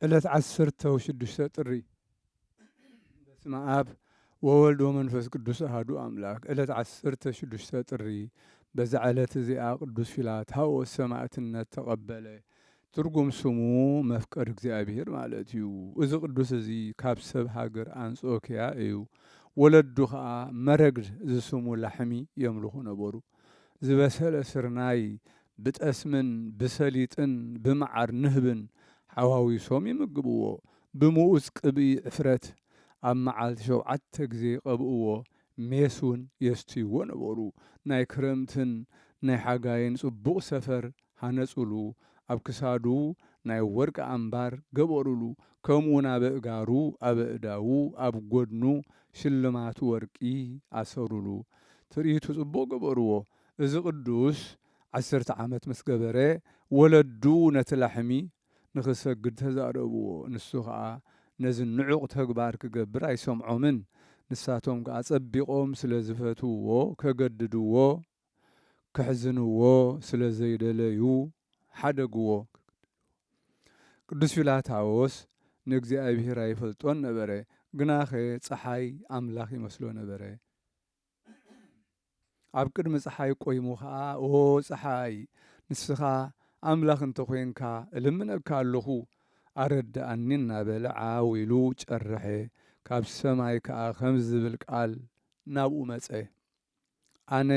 ዕለት 16 ጥሪ በስመ አብ ወወልድ ወመንፈስ ቅዱስ አሐዱ አምላክ። ዕለት 16 ጥሪ በዛ ዕለት እዚኣ ቅዱስ ፊላታዎስ ሰማዕትነት ተቐበለ። ትርጉም ስሙ መፍቀድ እግዚአብሔር ማለት እዩ። እዚ ቅዱስ እዚ ካብ ሰብ ሃገር አንጾኪያ እዩ። ወለዱ ከዓ መረግድ ዝስሙ ላሕሚ የምልኹ ነበሩ። ዝበሰለ ስርናይ ብጠስምን ብሰሊጥን ብመዓር ንህብን ሓዋዊሶም ይምግብዎ። ብምኡፅ ቅብኢ ዕፍረት ኣብ መዓልቲ 7 ግዜ ቀብእዎ። ሜስ እውን የስትይዎ ነበሩ። ናይ ክረምትን ናይ ሓጋይን ጽቡቕ ሰፈር ሃነጹሉ። ኣብ ክሳዱ ናይ ወርቂ ኣምባር ገበሩሉ። ከምኡውን ኣብ እጋሩ ኣብ እዳዉ ኣብ ጎድኑ ሽልማት ወርቂ ኣሰሩሉ። ትርኢቱ ጽቡቕ ገበርዎ። እዚ ቅዱስ 10 ዓመት ምስ ገበረ ወለዱ ነቲ ላሕሚ ንኽሰግድ ተዛረብዎ። ንሱ ከዓ ነዚ ንዑቕ ተግባር ክገብር ኣይሰምዖምን። ንሳቶም ከዓ ጸቢቖም ስለ ዝፈትውዎ ከገድድዎ ክሕዝንዎ ስለ ዘይደለዩ ሓደግዎ። ቅዱስ ፊላታዎስ ንእግዚአብሔር ኣይፈልጦን ነበረ። ግናኸ ፀሓይ ኣምላኽ ይመስሎ ነበረ። ኣብ ቅድሚ ፀሓይ ቆይሙ ከዓ ኦ ፀሓይ ንስኻ ኣምላኽ እንተኮይንካ እልምነካ ኣለኹ ኣረዳእኒ እናበለ ዓው ኢሉ ጨርሐ። ካብ ሰማይ ከዓ ከምዚ ዝብል ቃል ናብኡ መፀ። ኣነ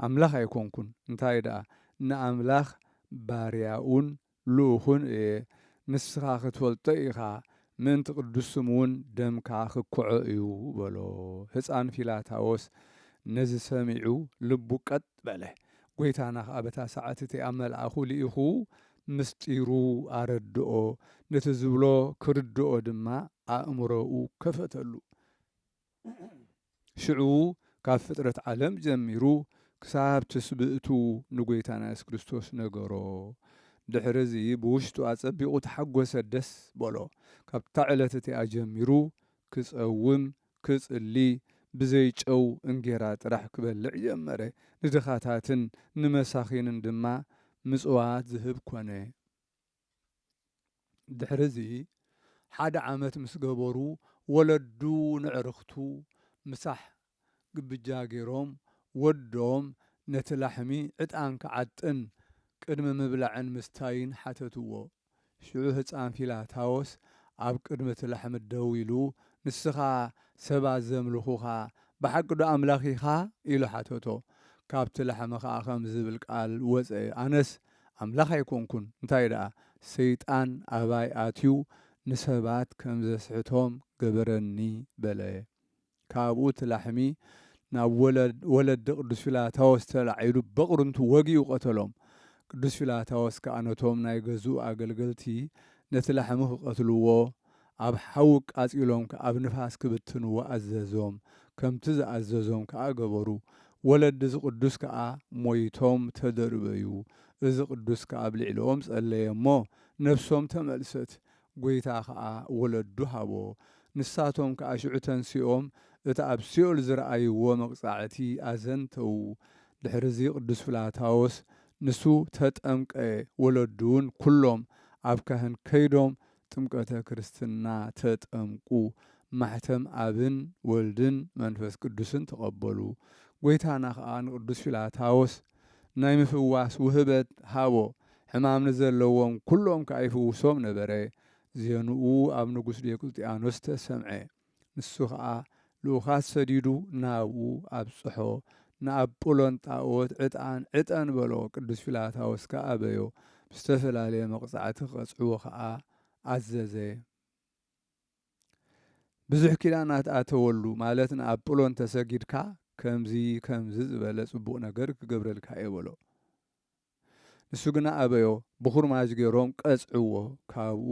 ኣምላኽ ኣይኮንኩን፣ እንታይ ደኣ ንኣምላኽ ባርያኡን ልኡኹን እየ። ንስኻ ክትፈልጦ ኢኻ ምእንቲ ቅዱስ ስሙ እውን ደምካ ክኩዖ እዩ በሎ። ህፃን ፊላታዎስ ነዚ ሰሚዑ ልቡ ቀጥ በለ። ጎይታና ከዓ በታ ሰዓት እቲኣ መልኣኹ ልኢኹ ምስጢሩ ኣረድኦ፣ ነቲ ዝብሎ ክርድኦ ድማ ኣእምሮኡ ከፈተሉ። ሽዑ ካብ ፍጥረት ዓለም ጀሚሩ ክሳብ ትስብእቱ ንጎይታና የሱስ ክርስቶስ ነገሮ። ድሕሪ እዚ ብውሽጡ ኣጸቢቑ ተሓጐሰ፣ ደስ በሎ። ካብታ ዕለት እቲኣ ጀሚሩ ክጸውም ክጽሊ ብዘይ ጨው እንጌራ ጥራሕ ክበልዕ ጀመረ። ንድኻታትን ንመሳኺንን ድማ ምጽዋት ዝህብ ኮነ። ድሕሪ እዚ 1 ዓመት ምስ ገበሩ ወለዱ ንዕርኽቱ ምሳሕ ግብጃ ገይሮም ወዶም ነቲ ላሕሚ ዕጣን ክዓጥን ቅድሚ ምብላዕን ምስታይን ሓተትዎ። ሽዑ ህፃን ፊላታዎስ ኣብ ቅድሚ እቲ ላሕሚ ደው ኢሉ ንስኻ ሰባት ዘምልኹኻ ብሓቂ ዶ ኣምላኽ ኢኻ ኢሉ ሓተቶ። ካብቲ ላሕሚ ከዓ ከም ዝብል ቃል ወፀ። ኣነስ ኣምላኽ ኣይኮንኩን፣ እንታይ ደኣ ሰይጣን ኣባይ ኣትዩ ንሰባት ከም ዘስሕቶም ገበረኒ በለ። ካብኡ እቲ ላሕሚ ናብ ወለዲ ቅዱስ ፊላታዎስ ተላዒሉ በቕርንቱ ወጊኡ ቀተሎም። ቅዱስ ፊላታዎስ ከዓ ነቶም ናይ ገዝኡ ኣገልገልቲ ነቲ ላሕሚ ክቐትልዎ ኣብ ሓዊ ቃጺሎም ኣብ ንፋስ ክብትንዎ ኣዘዞም። ከምቲ ዝኣዘዞም ከዓ ገበሩ። ወለዲ እዚ ቅዱስ ከዓ ሞይቶም ተደርበዩ። እዚ ቅዱስ ከዓ ኣብ ልዕሊኦም ጸለየ እሞ ነፍሶም ተመልሰት። ጎይታ ከዓ ወለዱ ሃቦ። ንሳቶም ከዓ ሽዑ ተንሲኦም እቲ ኣብ ሲኦል ዝረኣይዎ መቕጻዕቲ ኣዘንተው። ድሕሪ እዚ ቅዱስ ፊላታዎስ ንሱ ተጠምቀ። ወለዱ እውን ኩሎም ኣብ ካህን ከይዶም ጥምቀተ ክርስትና ተጠምቁ። ማሕተም ኣብን ወልድን መንፈስ ቅዱስን ተቐበሉ። ጎይታና ከዓ ንቅዱስ ፊላታዎስ ናይ ምፍዋስ ውህበት ሃቦ። ሕማም ንዘለዎም ኩሎም ከዓ ይፍውሶም ነበረ። ዜንኡ ኣብ ንጉስ ዲዮቅልጥያኖስ ተሰምዐ። ንሱ ከዓ ልኡኻት ሰዲዱ ናብኡ ኣብጽሖ። ንኣጵሎን ጣዖት ዕጣን ዕጠን በሎ። ቅዱስ ፊላታዎስ ከዓ ኣበዮ። ብዝተፈላለየ መቕጻዕቲ ክቐጽዕዎ ከዓ ኣዘዘ። ብዙሕ ኪዳናት ኣተወሉ ማለት ንኣጵሎን ተሰጊድካ ከምዚ ዝበለ ጽቡቕ ነገር ክገብረልካ የበሎ። ንሱ ግና ኣበዮ። ብኹርማጅ ገይሮም ቀጽዕዎ። ካብኡ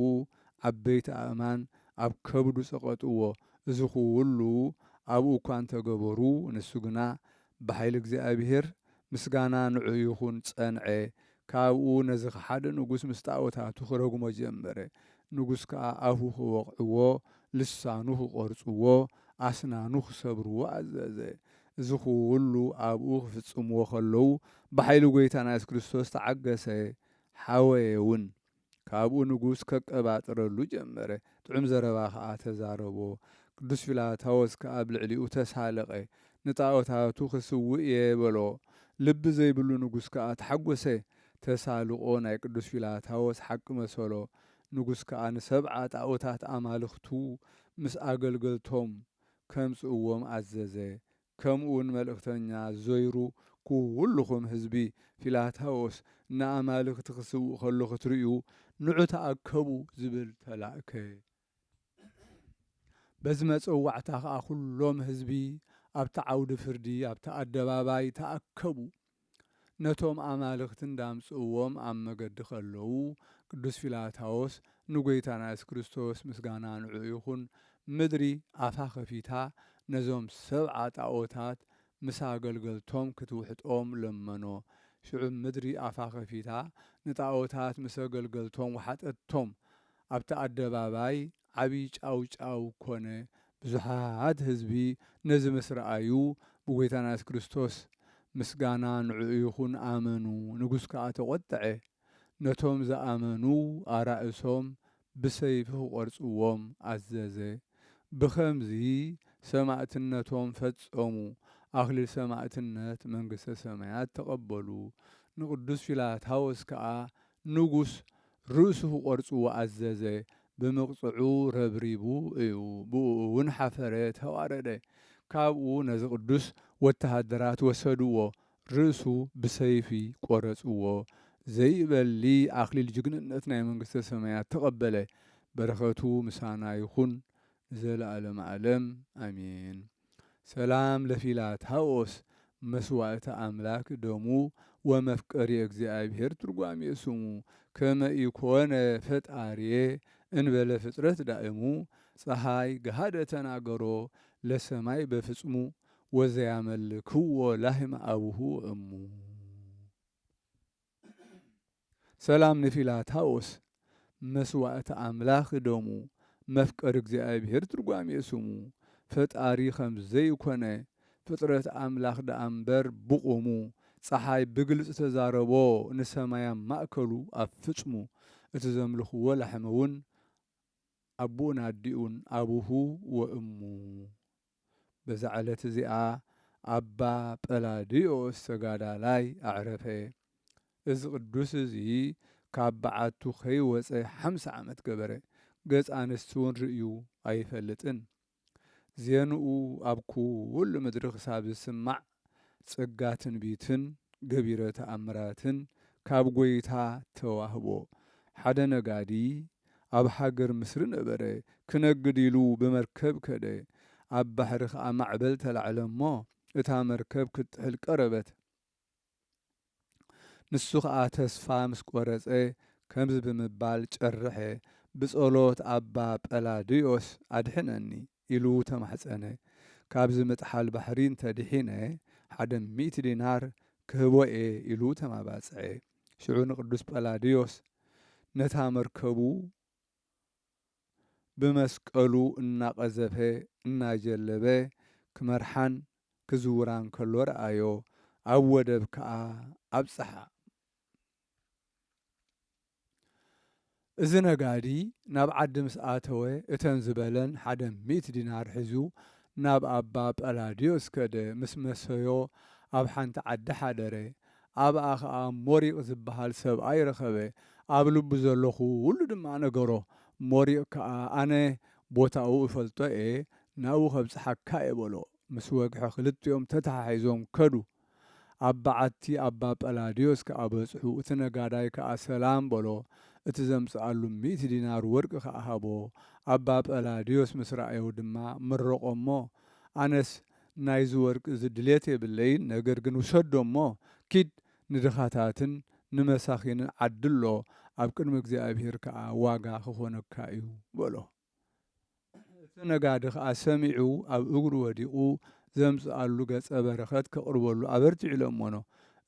ዓበይቲ ኣእማን ኣብ ከብዱ ጸቐጥዎ። እዚ ኩሉ ኣብኡ እኳ እንተገበሩ ንሱ ግና ብሓይሊ እግዚኣብሔር ምስጋና ንዑ ይኹን ጸንዐ። ካብኡ ነዚ ሓደ ንጉስ ምስ ጣዖታቱ ክረግሞ ጀመረ። ንጉስ ከዓ ኣፉ ክወቕዕዎ፣ ልሳኑ ክቖርጽዎ፣ ኣስናኑ ክሰብርዎ ኣዘዘ። እዚ ኩሉ ኣብኡ ክፍጽምዎ ከለዉ ብሓይሊ ጎይታና የሱስ ክርስቶስ ተዓገሰ። ሓወየ እውን ካብኡ ንጉስ ከቀባጥረሉ ጀመረ። ጥዑም ዘረባ ከዓ ተዛረቦ። ቅዱስ ፊላታዎስ ከዓ ኣብ ልዕሊኡ ተሳለቐ። ንጣዖታቱ ክስውእ እየ በሎ። ልቢ ዘይብሉ ንጉስ ከዓ ተሓጐሰ። ተሳልቆ ናይ ቅዱስ ፊላታዎስ ሓቂ መሰሎ። ንጉስ ከዓ ንሰብዓ ጣዖታት ኣማልኽቱ ምስ ኣገልገልቶም ከምጽእዎም ኣዘዘ። ከምኡውን መልእኽተኛ ዞይሩ ኩልኹም ህዝቢ ፊላታዎስ ንኣማልኽቲ ክስውእ ከሎ ክትርእዩ ንዑ ተኣከቡ ዝብል ተላእከ። በዚ መፀዋዕታ ከዓ ኩሎም ህዝቢ ኣብቲ ዓውዲ ፍርዲ ኣብቲ ኣደባባይ ተኣከቡ። ነቶም ኣማልኽቲ እንዳምጽእዎም ኣብ መገዲ ከለዉ ቅዱስ ፊላታዎስ ንጐይታና ኢየሱስ ክርስቶስ ምስጋና ንዑ ይኹን ምድሪ ኣፋ ኸፊታ ነዞም ሰብዓ ጣዖታት ምስ ኣገልገልቶም ክትውሕጦም ለመኖ። ሽዑ ምድሪ ኣፋ ኸፊታ ንጣዖታት ምስ ኣገልገልቶም ወሓጠቶም። ኣብቲ ኣደባባይ ዓብዪ ጫውጫው ኮነ። ብዙሓት ህዝቢ ነዚ ምስ ረኣዩ ብጐይታና ኢየሱስ ክርስቶስ ምስጋና ንዑ ይኹን ኣመኑ። ንጉስ ከዓ ተቖጥዐ። ነቶም ዝኣመኑ ኣራእሶም ብሰይፊ ክቖርጽዎም ኣዘዘ። ብኸምዚ ሰማዕትነቶም ፈጸሙ። ኣኽሊል ሰማዕትነት መንግሥተ ሰማያት ተቐበሉ። ንቅዱስ ፊላታዎስ ከዓ ንጉስ ርእሱ ክቖርጽዎ ኣዘዘ። ብምቕጽዑ ረብሪቡ እዩ። ብኡ እውን ሓፈረ፣ ተዋረደ። ካብኡ ነዚ ቅዱስ ወተሃደራት ወሰድዎ። ርእሱ ብሰይፊ ቆረጽዎ። ዘይበሊ ኣኽሊል ጅግንነት ናይ መንግሥተ ሰማያት ተቐበለ። በረኸቱ ምሳና ይኹን ዘለዓለም ዓለም ኣሜን። ሰላም ለፊላታዎስ መስዋዕተ አምላክ ደሙ ወመፍቀሪ እግዚአብሔር ትርጓሜ ስሙ ከመ ኢኮነ ፈጣሪዬ እንበለ ፍጥረት ዳእሙ ፀሐይ ገሃደ ተናገሮ ለሰማይ በፍጽሙ ወዘያመልክዎ ላህም አቡሁ እሙ። ሰላም ለፊላታዎስ መስዋዕተ አምላክ ደሙ መፍቀሪ እግዚአብሔር ትርጓሜ ስሙ ፈጣሪ ከም ዘይኮነ ፍጥረት አምላክ ደአምበር ብቁሙ ፀሐይ ብግልጽ ተዛረቦ ንሰማያ ማእከሉ ኣብ ፍጽሙ እቲ ዘምልኽዎ ላሕሚ እውን ኣቦኡን ኣዲኡን አቡሁ ወእሙ። በዛ ዕለት እዚኣ ኣባ ጰላዲዮስ ተጋዳላይ ኣዕረፈ። እዚ ቅዱስ እዚ ካብ በዓቱ ከይወፀ 50 ዓመት ገበረ። ገጽ ኣንስቲ እውን ርእዩ ኣይፈልጥን። ዜንኡ ኣብ ኩሉ ምድሪ ክሳብ ዝስማዕ ጸጋ ትንቢትን ገቢረ ተኣምራትን ካብ ጐይታ ተዋህቦ። ሓደ ነጋዲ ኣብ ሃገር ምስሪ ነበረ። ክነግድ ኢሉ ብመርከብ ከደ። ኣብ ባሕሪ ከዓ ማዕበል ተላዕለ እሞ እታ መርከብ ክትጥሕል ቀረበት። ንሱ ከዓ ተስፋ ምስ ቆረፀ ከምዚ ብምባል ጨርሐ። ብጸሎት ኣባ ጰላዲዮስ ኣድሕነኒ ኢሉ ተማሕፀነ። ካብዚ ምጥሓል ባሕሪ እንተድሒነ 100 ዲናር ክህቦ እየ ኢሉ ተማባፅዐ። ሽዑ ንቅዱስ ጰላዲዮስ ነታ መርከቡ ብመስቀሉ እናቐዘፈ እናጀለበ ክመርሓን ክዝውራን ከሎ ረአዮ። ኣብ ወደብ ከዓ ኣብፅሓ። እዚ ነጋዲ ናብ ዓዲ ምስ ኣተወ እተን ዝበለን 100 ዲናር ሒዙ ናብ ኣባ ጰላዲዮስ ከደ። ምስ መሰዮ ኣብ ሓንቲ ዓዲ ሓደረ። ኣብኣ ከዓ ሞሪቕ ዝበሃል ሰብኣይ ረኸበ። ኣብ ልቡ ዘሎ ኩሉ ድማ ነገሮ። ሞሪቕ ከዓ ኣነ ቦታኡ እፈልጦ እየ ናብኡ ከብፅሓካ የበሎ። ምስ ወግሖ ክልቲኦም ተተሓሒዞም ከዱ። ኣብ በዓቲ ኣባ ጰላዲዮስ ከዓ በጽሑ። እቲ ነጋዳይ ከዓ ሰላም በሎ። እቲ ዘምጽኣሉ 100 ዲናር ወርቂ ከዓ ሃቦ። ኣባ ጰላዲዮስ ምስ ረአዮ ድማ መረቆ እሞ ኣነስ ናይዚ ወርቂ እዚ ድሌት የብለይን፣ ነገር ግን ውሰዶ እሞ ኪድ ንድኻታትን ንመሳኺንን ዓድሎ ኣብ ቅድሚ እግዚኣብሔር ከዓ ዋጋ ክኾነካ እዩ በሎ። እቲ ነጋዲ ከዓ ሰሚዑ ኣብ እግሩ ወዲቑ ዘምጽኣሉ ገጸ በረኸት ከቕርበሉ ኣበርቲዑ ኢሎሞኖ።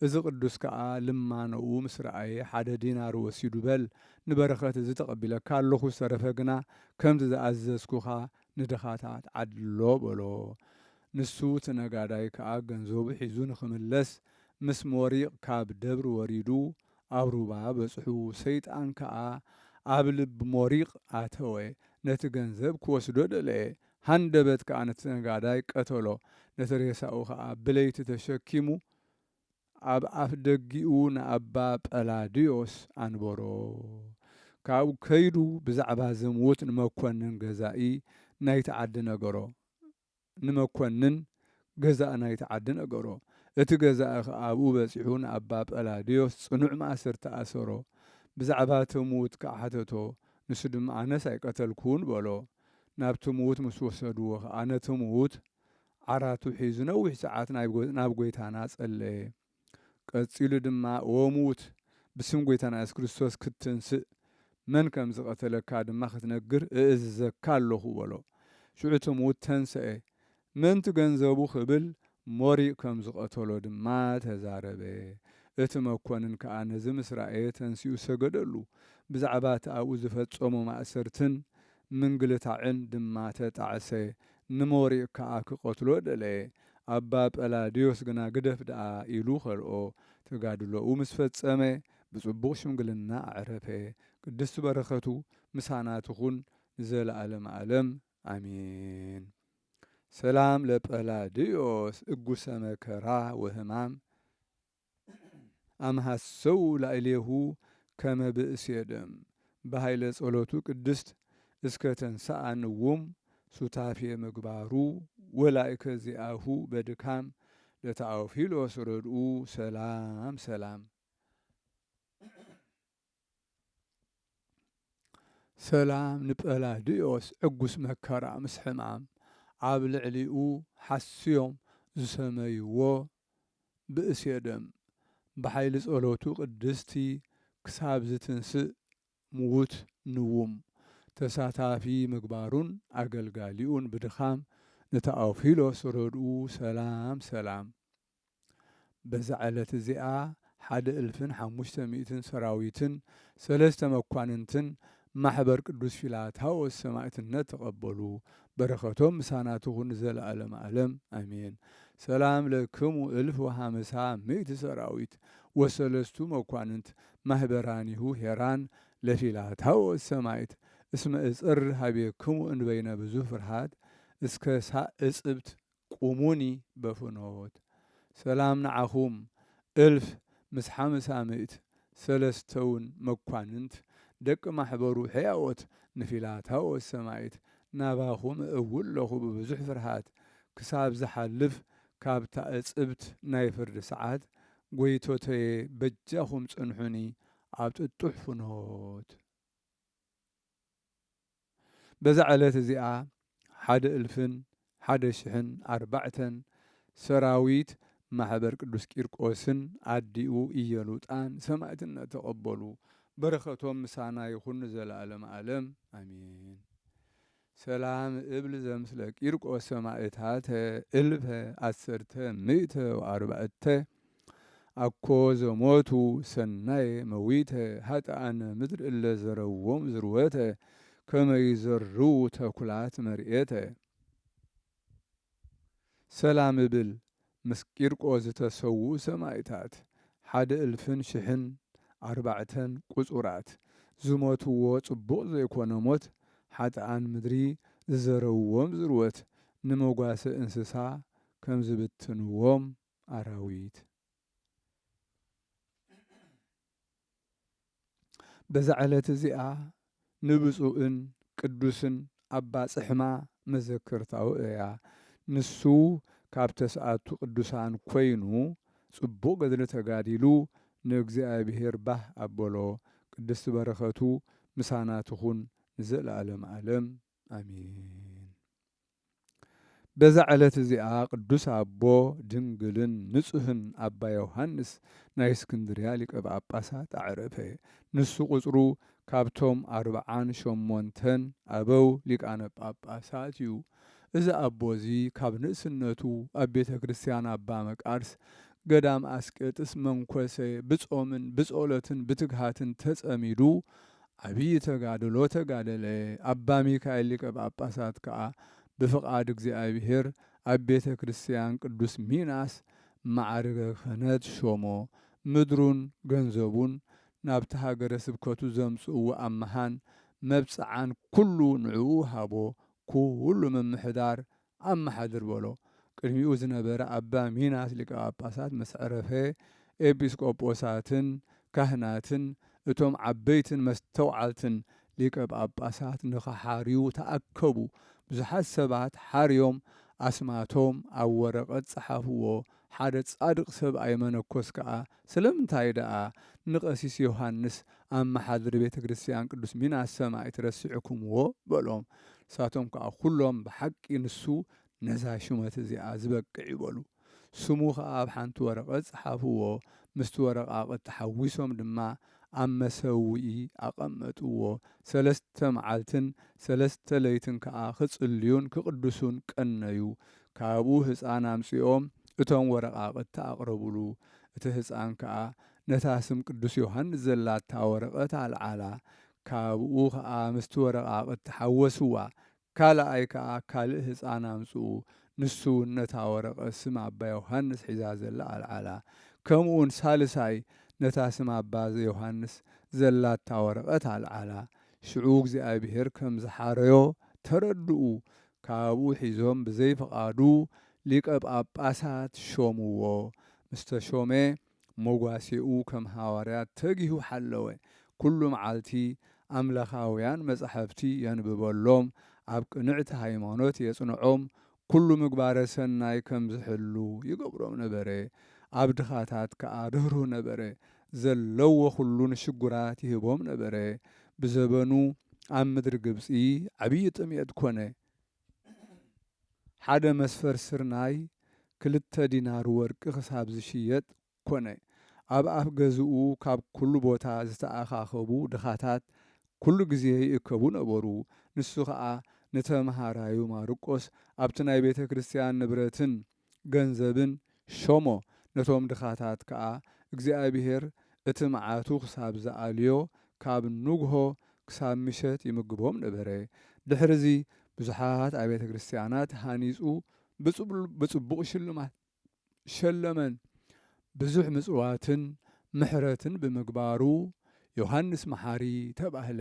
እዚ ቅዱስ ከዓ ልማነኡ ምስ ረአየ 1 ዲናር ወሲዱ በል ንበረኸት እዚ ተቐቢለካ ኣለኹ ዝተረፈ ግና ከምቲ ዝኣዘዝኩኻ ንድኻታት ዓድሎ በሎ። ንሱ እቲ ነጋዳይ ከዓ ገንዘቡ ሒዙ ንኽምለስ ምስ ሞሪቕ ካብ ደብሪ ወሪዱ ኣብ ሩባ በጽሑ። ሰይጣን ከዓ ኣብ ልቢ ሞሪቕ ኣተወ ነቲ ገንዘብ ክወስዶ ደለየ ሃንደበት ከዓ ነቲ ነጋዳይ ቀተሎ ነቲ ሬሳኡ ከዓ ብለይቲ ተሸኪሙ ኣብ ኣፍ ደጊኡ ንኣባ ጰላድዮስ ኣንበሮ ካብኡ ከይዱ ብዛዕባ ዝምውት ንመኮንን ገዛኢ ናይቲ ዓዲ ነገሮ ንመኮንን ገዛእ ናይቲ ዓዲ ነገሮ እቲ ገዛኢ ከዓ ኣብኡ በፂሑ ንኣባ ጰላድዮስ ጽኑዕ ማእሰር ተኣሰሮ ብዛዕባ እቲ ምዉት ከዓ ሓተቶ ንሱ ድማ ኣነስ ኣይቀተልኩን በሎ ናብቲ ምዉት ምስ ወሰድዎ ከዓ ነቲ ምዉት ዓራቱ ሒዙ ነዊሕ ሰዓት ናብ ጎይታና ጸለየ ቀጺሉ ድማ ወሙት ብስም ጎይታና ኢየሱስ ክርስቶስ ክትንስእ መን ከም ዝቐተለካ ድማ ክትነግር እእዝዘካ ኣለኹ በሎ ሽዑ እቲ ምዉት ተንስአ ምንቲ ገንዘቡ ክብል ሞሪቕ ከም ዝቐተሎ ድማ ተዛረበ እቲ መኮንን ከዓ ነዚ ምስ ረአየ ተንሲኡ ሰገደሉ ብዛዕባ እቲ ኣብኡ ዝፈጸሞ ማእሰርትን ምንግልታዕን ድማ ተጣዕሰ ንሞሪቕ ከዓ ክቐትሎ ደለየ ኣባ ጰላድዮስ ግና ግደፍ ደኣ ኢሉ ኸልኦ ተጋድሎኡ ምስ ፈጸመ ብጽቡቕ ሽምግልና ኣዕረፈ ቅድስቲ በረኸቱ ምሳና ትኹን ንዘለዓለመ ዓለም ኣሜን። ሰላም ለጰላድዮስ እጉሰ መከራ ወህማም አምሃሰው ላዕሌሁ ከመ ብእሴ ደም በኃይለ ጸሎቱ ቅድስት እስከ ተንሥአ ንውም ሱታፌ ምግባሩ ወላእከ ዚአሁ በድካም ለተአውፊሎስ ረድኡ ሰላም ሰላም ሰላም ንጰላድዮስ ዕጉስ መከራ ምስ ሕማም ኣብ ልዕሊኡ ሓስዮም ዝሰመይዎ ብእሴ ደም ብሓይሊ ጸሎቱ ቅድስቲ ክሳብ ዝትንስእ ምዉት ንውም ተሳታፊ ምግባሩን ኣገልጋሊኡን ብድኻም ንተአውፊሎስ ረድኡ ሰላም ሰላም በዛ ዕለት እዚኣ 1,500 ሰራዊትን 3 መኳንንትን ማሕበር ቅዱስ ፊላታዎስ ሰማዕትነት ተቐበሉ በረኸቶም ምሳና ትኹን ዘለዓለመ ዓለም ኣሜን። ሰላም ለክሙ 1,500 ሰራዊት ወሰለስቱ መኳንንት ማህበራኒሁ ሄራን ለፊላታዎስ ሰማዕት እስመ እጽር ሀቤክሙ እንበይነ ብዙ ፍርሃት እስከ እጽብት ቁሙኒ በፍኖት ሰላም ንዓኹም 1,500 ሰለስተውን መኳንንት ደቂ ማሕበሩ ሕያወት ንፊላታዎስ ሰማዕት ናባኹም እውለኹ ብብዙሕ ፍርሃት ክሳብ ዝሓልፍ ካብታ እጽብት ናይ ፍርዲ ሰዓት ጐይቶተየ በጃኹም ጽንሑኒ ኣብ ጥጡሕ ፍኖት በዛ ዕለት እዚኣ 1,104 ሰራዊት ማሕበር ቅዱስ ቂርቆስን ኣዲኡ ኢየሉጣን ሰማዕትነት ተቐበሉ በረኸቶም ምሳና ይኹን ዘለዓለመ ዓለም ኣሜን። ሰላም እብል ዘምስለ ቂርቆስ ሰማዕታተ 1,10,104 አኮ ዘሞቱ ሰናየ መዊተ ሀጣነ ምድር እለ ዘረዎም ዝርወተ ከመይዘርው ተኩላት መርኤተ ሰላም እብል ምስ ቂርቆስ ዝተሰዉ ሰማዕታት 1,000,4 ቁጹራት ዝሞትዎ ጽቡቕ ዘይኮነ ሞት ሓጥኣን ምድሪ ዝዘረውዎም ዝርወት ንመጓሰ እንስሳ ከም ዝብትንዎም ኣራዊት በዛ ዕለት እዚኣ ንብፁዕን ቅዱስን ኣባ ጽሕማ መዘክርታው እያ ንሱ ካብ ተስዓቱ ቅዱሳን ኮይኑ ጽቡቕ ገድሊ ተጋዲሉ ንእግዚአብሔር ባህ ኣበሎ ቅድስቲ በረኸቱ ምሳና ትኹን ንዘለዓለመ ዓለም ኣሜን። በዛ ዕለት እዚኣ ቅዱስ ኣቦ ድንግልን ንጹህን ኣባ ዮሃንስ ናይ እስክንድርያ ሊቀ ጳጳሳት ኣዕረፈ ንሱ ቁጽሩ ካብቶም 48 ኣበው ሊቃነ ጳጳሳት እዩ። እዚ ኣቦ እዚ ካብ ንእስነቱ ኣብ ቤተ ክርስቲያን ኣባ መቃርስ ገዳም ኣስቄጥስ መንኰሰ ብጾምን ብጸሎትን ብትግሃትን ተጸሚዱ ዓብዪ ተጋድሎ ተጋደለ። ኣባ ሚካኤል ሊቀ ጳጳሳት ከዓ ብፍቓድ እግዚአብሔር ኣብ ቤተ ክርስቲያን ቅዱስ ሚናስ ማዕርገ ክህነት ሾሞ ምድሩን ገንዘቡን نابت هاجر سبكتو زمصو أمهان مبصعان كله نعو هابو كله من محدار أما حدر بولو قدميو زنبر أبا ميناس لك أباسات مسعرفه إبسكوبوساتن كهناتن እቶም ዓበይትን መስተውዓልትን ሊቀ ጳጳሳት ንኸሓርዩ ተኣከቡ ብዙሓት ሰባት ሓርዮም ኣስማቶም ኣብ ወረቐት ፀሓፍዎ ሓደ ጻድቕ ሰብኣይ መነኮስ ከዓ ስለምንታይ ደኣ ንቐሲስ ዮሃንስ ኣመሓድሪ ቤተ ክርስቲያን ቅዱስ ሚናስ ሰማይ ትረሲዕኩምዎ በሎም ንሳቶም ከዓ ኩሎም ብሓቂ ንሱ ነዛ ሹመት እዚኣ ዝበቅዕ ይበሉ ስሙ ከዓ ኣብ ሓንቲ ወረቐት ፀሓፍዎ ምስቲ ወረቓቕት ተሓዊሶም ድማ ኣብ መሰውኢ ኣቐመጥዎ 3 መዓልትን 3 ለይትን ከዓ ክጽልዩን ክቅድሱን ቀነዩ ካብኡ ህፃን ኣምፂኦም እቶም ወረቓቕቲ ኣቕረቡሉ እቲ ህፃን ከዓ ነታ ስም ቅዱስ ዮሃንስ ዘላታ ወረቐት ኣልዓላ ካብኡ ከዓ ምስቲ ወረቓቕቲ ተሓወስዋ ካልኣይ ከዓ ካልእ ህፃን ኣምፅኡ ንሱ ነታ ወረቐት ስም ኣባ ዮሃንስ ሒዛ ዘላ ኣልዓላ ከምኡውን ሳልሳይ ነታ ስም ኣባ ዮሃንስ ዘላታ ወረቐት ኣልዓላ ሽዑ እግዚኣብሔር ከም ዝሓረዮ ተረድኡ ካብኡ ሒዞም ብዘይፈቓዱ ሊቀ ጳጳሳት ሾምዎ ምስተሾሜ ሞጓሲኡ ከም ሃዋርያት ተጊሁ ሓለወ ኩሉ መዓልቲ ኣምለኻውያን መጻሕፍቲ የንብበሎም ኣብ ቅንዕቲ ሃይማኖት የጽንዖም ኩሉ ምግባረ ሰናይ ከም ዝሕሉ ይገብሮም ነበረ ኣብ ድኻታት ከዓ ርህሩህ ነበረ ዘለዎ ኩሉ ንሽጉራት ይህቦም ነበረ ብዘበኑ ኣብ ምድሪ ግብፂ ዓብዪ ጥምየት ኮነ ሓደ መስፈር ስርናይ 2 ዲናር ወርቂ ክሳብ ዝሽየጥ ኮነ ኣብ ኣፍ ገዝኡ ካብ ኩሉ ቦታ ዝተኣኻኸቡ ድኻታት ኩሉ ግዜ ይእከቡ ነበሩ ንሱ ከዓ ንተምሃራዩ ማርቆስ ኣብቲ ናይ ቤተ ክርስቲያን ንብረትን ገንዘብን ሾሞ ነቶም ድኻታት ከዓ እግዚኣብሔር እቲ መዓቱ ክሳብ ዝኣልዮ ካብ ንግሆ ክሳብ ምሸት ይምግቦም ነበረ ድሕርዚ ብዙሓት ኣብያተ ክርስቲያናት ሃኒፁ ብጽቡቕ ሽልማት ሸለመን ብዙሕ ምጽዋትን ምሕረትን ብምግባሩ ዮሃንስ መሓሪ ተባህለ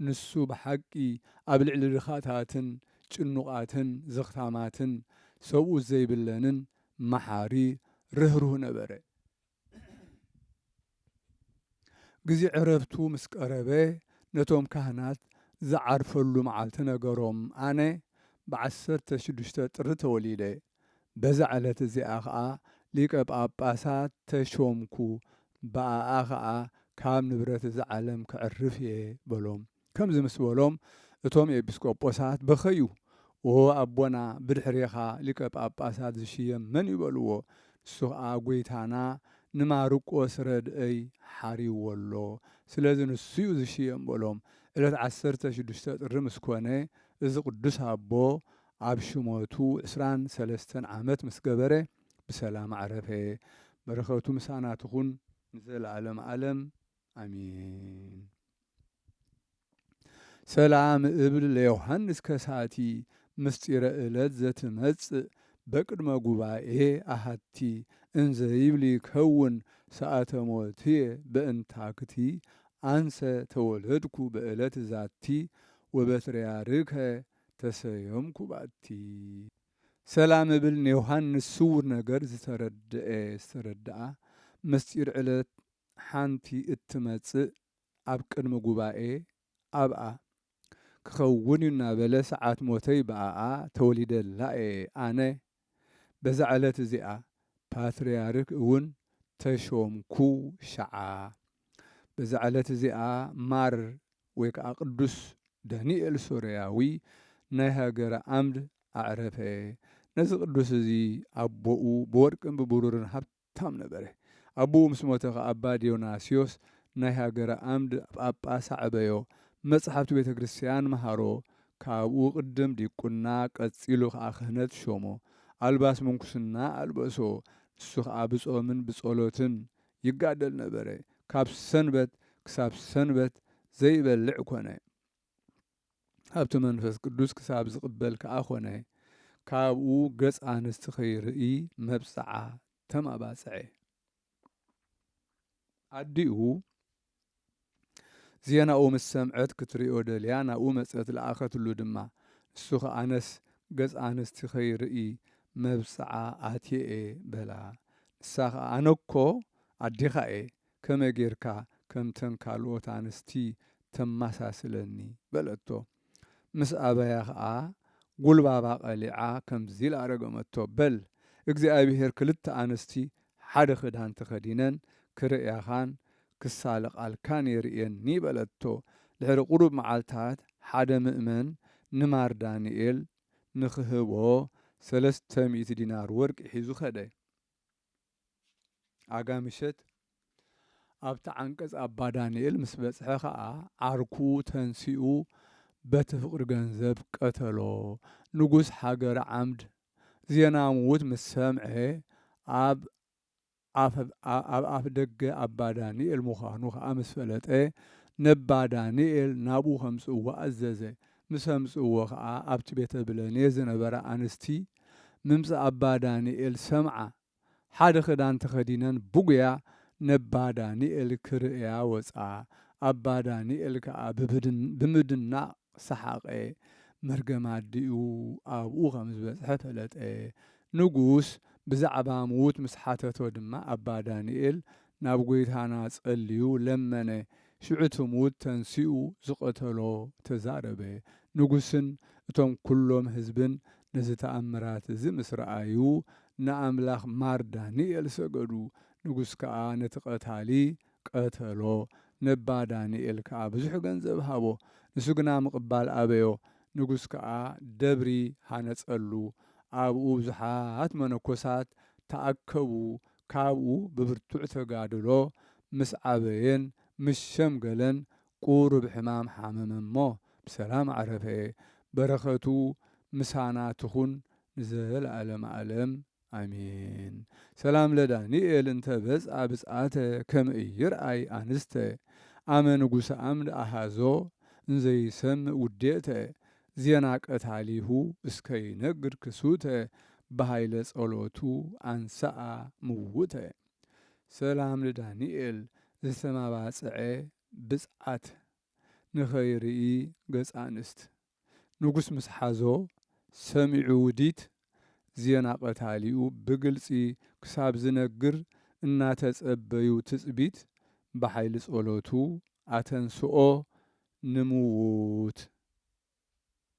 ንሱ ብሓቂ ኣብ ልዕሊ ድኻታትን ጭኑቓትን ዘኽታማትን ሰብኡ ዘይብለንን መሓሪ ርህሩህ ነበረ ግዜ ዕረፍቱ ምስ ቀረበ ነቶም ካህናት ዝዓርፈሉ መዓልቲ ነገሮም ኣነ ብ16 ጥሪ ተወሊደ በዛ ዕለት እዚኣ ከዓ ሊቀ ጳጳሳት ተሾምኩ በኣኣ ከዓ ካብ ንብረት እዚ ዓለም ክዕርፍ እየ በሎም ከምዚ ምስ በሎም እቶም ኤጲስቆጶሳት በኸዩ ኦ ኣቦና ብድሕሪኻ ሊቀ ጳጳሳት ዝሽየም መን ይበልዎ ንሱ ከዓ ጐይታና ንማርቆስ ረድአይ ሓሪዎሎ ስለዚ ንሱ እዩ ዝሽየም በሎም ዕለት 16 ጥሪ ምስ ኮነ እዚ ቅዱስ ኣቦ ኣብ ሽሞቱ 23 ዓመት ምስ ገበረ ብሰላም ዓረፈ በረኸቱ ምሳና ትኹን ንዘለዓለም ዓለም ኣሚን ሰላም እብል ለዮሃንስ ከሳቲ ምስጢረ ዕለት ዘትመጽእ በቅድመ ጉባኤ ኣሃቲ እንዘ ይብሊ ከውን ሰዓተ ሞትየ በእንታክቲ አንሰ ተወለድኩ በዕለት ዛቲ ወበትርያርከ ተሰየምኩ ባቲ ሰላም እብል ንዮሃንስ ስውር ነገር ዝተረድአ ምስጢር ዕለት ሓንቲ እትመጽእ ኣብ ቅድሚ ጉባኤ ኣብኣ ክኸውን እዩ እናበለ ሰዓት ሞተይ በኣኣ ተወሊደላ እየ ኣነ በዛ ዕለት እዚኣ ፓትርያርክ እውን ተሾምኩ ሸዓ በዛ ዕለት እዚኣ ማር ወይ ከዓ ቅዱስ ዳንኤል ሶርያዊ ናይ ሃገረ ዓምድ ኣዕረፈ ነዚ ቅዱስ እዚ ኣቦኡ ብወርቅን ብብሩርን ሃብታም ነበረ ኣቦኡ ምስ ሞተ ከዓ ኣባ ዲዮናስዮስ ናይ ሃገረ ዓምድ ጳጳስ ኣዕበዮ መጽሓፍቲ ቤተ ክርስቲያን መሃሮ ካብኡ ቅድም ዲቁና ቀጺሉ ከዓ ክህነት ሾሞ ኣልባስ ምንኩስና ኣልበሶ ንሱ ከዓ ብጾምን ብጸሎትን ይጋደል ነበረ ካብ ሰንበት ክሳብ ሰንበት ዘይበልዕ ኮነ ኣብቲ መንፈስ ቅዱስ ክሳብ ዝቕበል ከዓ ኾነ ካብኡ ገጽ ኣንስቲ ኸይርኢ መብጽዓ ተማባጽዐ ኣዲኡ ዜናኡ ምስ ሰምዐት ክትሪኦ ደልያ ናብኡ መፀት ለኣኸትሉ ድማ ንሱ ኸኣነስ ገጽ ኣንስቲ ኸይርኢ መብፅዓ ኣትየ በላ። ንሳ ኸ ኣነኮ ኣዴኻ እየ ከመይ ጌርካ ከምተን ካልኦት ኣንስቲ ተመሳስለኒ በለቶ። ምስ ኣበያ ኸዓ ጉልባባ ቀሊዓ ከምዚ ኢላ ረገመቶ በል እግዚኣብሔር ክልተ ኣንስቲ ሓደ ክዳን ተኸዲነን ክርእያኻን ክሳለቓልካን የርእየኒ በለቶ። ድሕሪ ቁሩብ መዓልትታት ሓደ ምእመን ንማር ዳንኤል ንክህቦ 300 ዲናር ወርቂ ሒዙ ኸደ። ኣጋምሸት ኣብቲ ዓንቀጽ ኣባ ዳንኤል ምስ በጽሐ ኸዓ ዓርኩ ተንሲኡ በቲ ፍቅሪ ገንዘብ ቀተሎ። ንጉስ ሃገረ ዓምድ ዜና ምዉት ምስ ሰምዐ ኣብ ኣፍ ደገ ኣባ ዳንኤል ምዃኑ ኸዓ ምስ ፈለጠ ነባ ዳንኤል ናብኡ ከምጽእዎ ኣዘዘ። ምስ ኣምጽእዎ ኸዓ ኣብቲ ቤተ ብለኔ ዝነበራ ኣንስቲ ምምፂ ኣባ ዳንኤል ሰምዓ ሓደ ክዳን ተኸዲነን ብጉያ ነባ ዳንኤል ክርእያ ወፃ። ኣባ ዳንኤል ከዓ ብምድናቕ ሰሓቐ። መርገማ ኣዲኡ ኣብኡ ከም ዝበጽሐ ፈለጠ። ንጉስ ብዛዕባ ምዉት ምስ ሓተቶ ድማ ኣባ ዳንኤል ናብ ጐይታና ጸልዩ ለመነ። ሽዑቲ ምዉት ተንሲኡ ዝቐተሎ ተዛረበ። ንጉስን እቶም ኩሎም ህዝብን ነዚ ተኣምራት እዚ ምስ ረኣዩ ንኣምላኽ ማር ዳንኤል ሰገዱ። ንጉስ ከዓ ነቲ ቐታሊ ቀተሎ። ነባ ዳንኤል ከዓ ብዙሕ ገንዘብ ሃቦ። ንሱ ግና ምቕባል ኣበዮ። ንጉስ ከዓ ደብሪ ሃነጸሉ። ኣብኡ ብዙሓት መነኮሳት ተኣከቡ። ካብኡ ብብርቱዕ ተጋድሎ ምስ ዓበየን ምስ ሸምገለን ቁሩብ ሕማም ሓመመ እሞ ብሰላም ዓረፈ። በረኸቱ ምሳና ትኹን ንዘለዓለም ዓለም ኣሜን። ሰላም ለዳንኤል እንተ በጽአ ብጽአተ ከመ ኢይርአይ አንስተ አመ ንጉሰ አምድ አሃዞ እንዘይሰምዕ ውዴተ ዜና ቀታሊሁ እስከ ይነግር ክሱተ በሃይለ ጸሎቱ አንሰአ ምውተ። ሰላም ለዳንኤል ዝተማባጽዐ ብጽዓት ንኸይርኢ ገጽ አንስት ንጉስ ምስ ሓዞ ሰሚዑ ውዲት ዜና ቀታሊኡ ብግልጺ ክሳብ ዝነግር እናተጸበዩ ትጽቢት በኃይሊ ጸሎቱ ኣተንስኦ ንምውት